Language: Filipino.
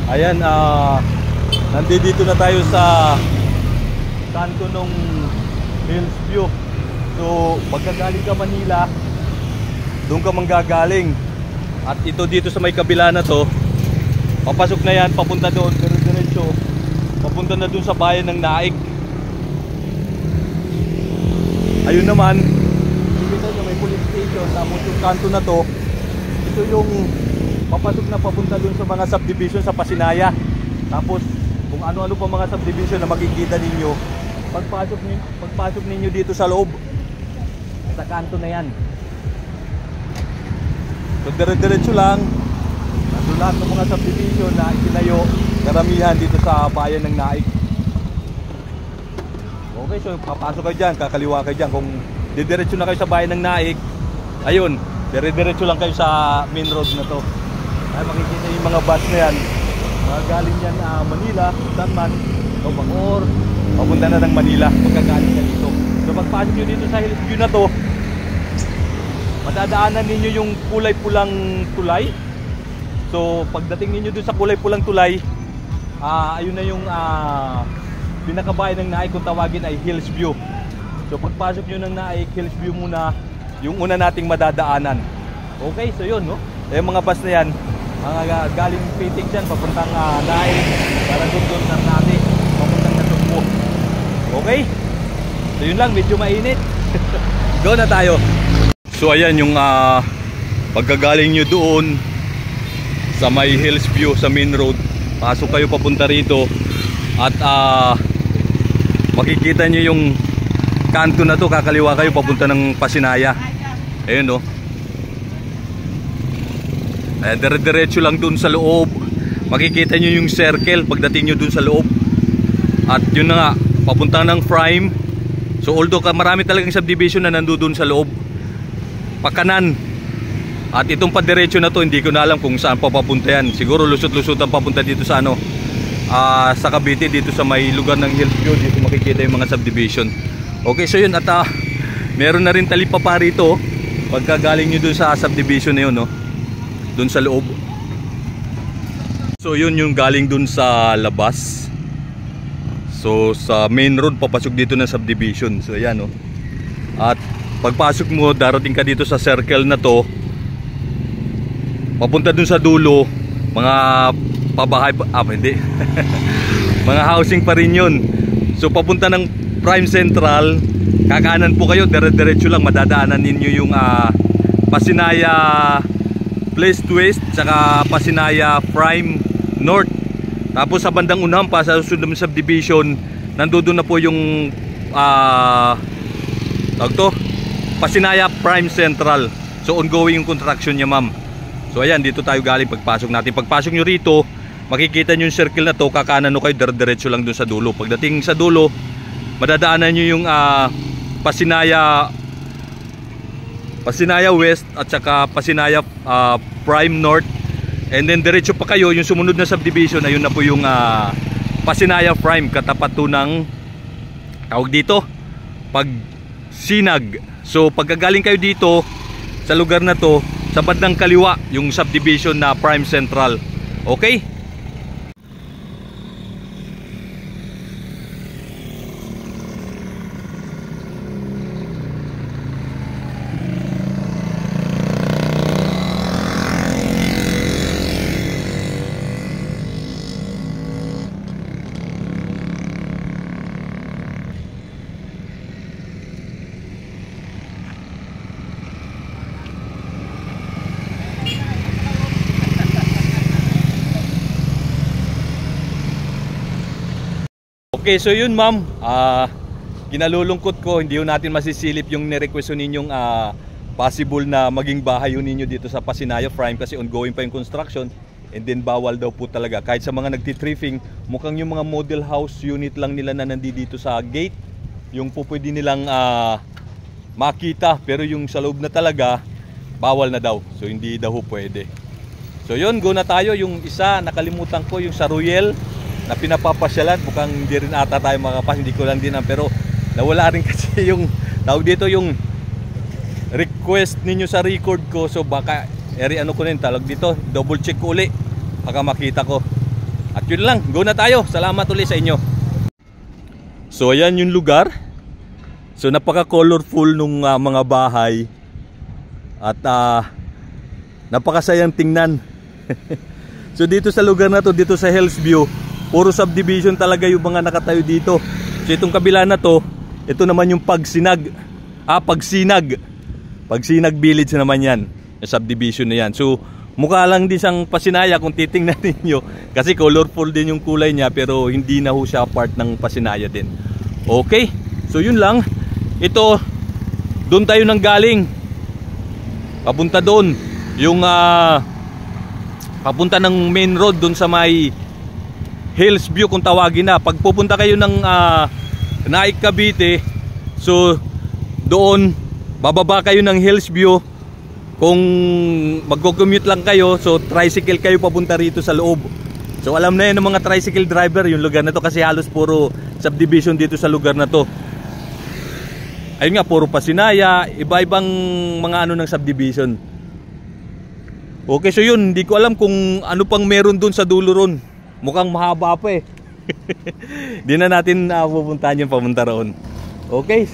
Ayan, nandito na tayo sa kanto ng Hills View. So, pagkagaling ka Manila, doon ka manggagaling. At ito dito sa may kabila na to, papasok na yan, papunta doon, pero diretso, papunta na doon sa bayan ng Naik. Ayun naman, kita nyo may police station, tapos yung kanto na to, ito yung papasok na papunta doon sa mga subdivision sa Pasinaya. Tapos kung ano-ano pa mga subdivision na makikita ninyo pagpasok ninyo dito sa loob, sa kanto na yan. So dire-diretso lang, nandun lahat ng mga subdivision na itinayo, karamihan dito sa bayan ng Naik. Okay, so papasok kayo dyan, kakaliwa kayo dyan. Kung didiretso na kayo sa bayan ng Naik, ayun, dire-diretso lang kayo sa main road na to. Ay, makikita yung mga bus na yan, galing yan Manila, saan man, o Bacoor, papunta na ng Manila pagkagaling na dito. So pagpasok nyo dito sa Hills View na to, madadaanan ninyo yung kulay pulang tulay. So pagdating ninyo dun sa kulay pulang tulay, ayun na yung pinakabayan ng Naik, kung tawagin ay Hills View. So pagpasok nyo ng Naik, Hills View muna yung una nating madadaanan. Okay, so yun, no? Yung mga bus na yan, mga galing Pitik dyan, papuntang Naik, para doon na natin, papuntang Natugbo. Okay? So yun lang, medyo mainit. Go na tayo. So ayan yung pagkagaling nyo doon sa may Hills View, sa main road, pasok kayo papunta rito. At makikita nyo yung kanto na to, kakaliwa kayo papunta ng Pasinaya. Ayun, no? Ayan, dire-diretso lang dun sa loob. Makikita nyo yung circle pagdating nyo dun sa loob. At yun na nga, papunta ng Prime. So although marami talagang subdivision na nandoon sa loob, pakanan. At itong padiretso na to, hindi ko na alam kung saan pa papunta yan. Siguro lusot-lusot ang papunta dito sa sa Cavite, dito sa may lugar ng Hills View. Dito makikita yung mga subdivision. Okay, so yun, at meron na rin talipapa rito pagkagaling nyo dun sa subdivision na yun, no? Dun sa loob. So yun yung galing dun sa labas. So sa main road papasok dito na subdivision. So ayan, no? At pagpasok mo, darating ka dito sa circle na to, papunta dun sa dulo, mga pabahay, hindi mga housing pa rin yun. So papunta ng Prime Central, kakanan po kayo, dire-diretso lang, madadaanan ninyo yung Pasinaya Place Twist, saka Pasinaya Prime North. Tapos sa bandang unahan pa, sa susunod na subdivision, nandoon na po yung Pasinaya Prime Central. So ongoing yung construction niya, ma'am. So ayan, dito tayo galing pagpasok natin. Pagpasok nyo rito, makikita nyo yung circle na to, kakanan nyo kayo, dire-diretso lang dun sa dulo. Pagdating sa dulo, madadaanan nyo yung Pasinaya West at saka Pasinaya Prime North. And then diretso pa kayo, yung sumunod na subdivision, ayun na po yung Pasinaya Prime, katapat to ng tawag dito, Pagsinag. So pagkagaling kayo dito sa lugar na to, sa bandang kaliwa yung subdivision na Prime Central. Okay? Okay, so yun, ma'am, kinalulungkot ko, hindi yun natin masisilip yung nirequest ninyong possible na maging bahay yun ninyo dito sa Pasinaya Prime, kasi ongoing pa yung construction. And then bawal daw po talaga, kahit sa mga nagtitripping, mukhang yung mga model house unit lang nila na nandito sa gate yung po pwede nilang makita, pero yung sa loob na talaga bawal na daw, so hindi daw pwede. So yun, go na tayo. Yung isa nakalimutan ko, yung sa Royal na pinapapasyalan, mukhang hindi rin ata tayo makapas, hindi ko lang din pero nawala rin kasi yung tawag dito, yung request ninyo sa record ko. So baka ano ko rin, talog dito, double check ko uli, baka makita ko. At yun lang, go na tayo. Salamat ulit sa inyo. So ayan yung lugar. So napaka-colorful nung mga bahay. At napakasayang tingnan. So dito sa lugar na to, dito sa Hills View, puro subdivision talaga yung mga nakatayo dito. So itong kabila na to, ito naman yung Pagsinag. Pagsinag Village naman yan. Yung subdivision na yan. So mukha lang din siyang Pasinaya kung titingnan ninyo. Kasi colorful din yung kulay niya, pero hindi na ho siya part ng Pasinaya din. Okay, so yun lang. Ito, doon tayo nang galing. Papunta doon. Yung papunta ng main road doon sa may Hills View kung tawagin na. Pag pupunta kayo ng Naik Cavite, so doon bababa kayo ng Hills View. Kung magko-commute lang kayo, so tricycle kayo papunta rito sa loob. So alam na yan ng mga tricycle driver yung lugar na to, kasi halos puro subdivision dito sa lugar na to. Ayun nga, puro Pasinaya, iba-ibang mga ano ng subdivision. Okay, so yun, hindi ko alam kung ano pang meron dun sa dulo ron. Mukhang mahaba pa eh. Di na natin pupuntahan yung pamunta roon. Okay.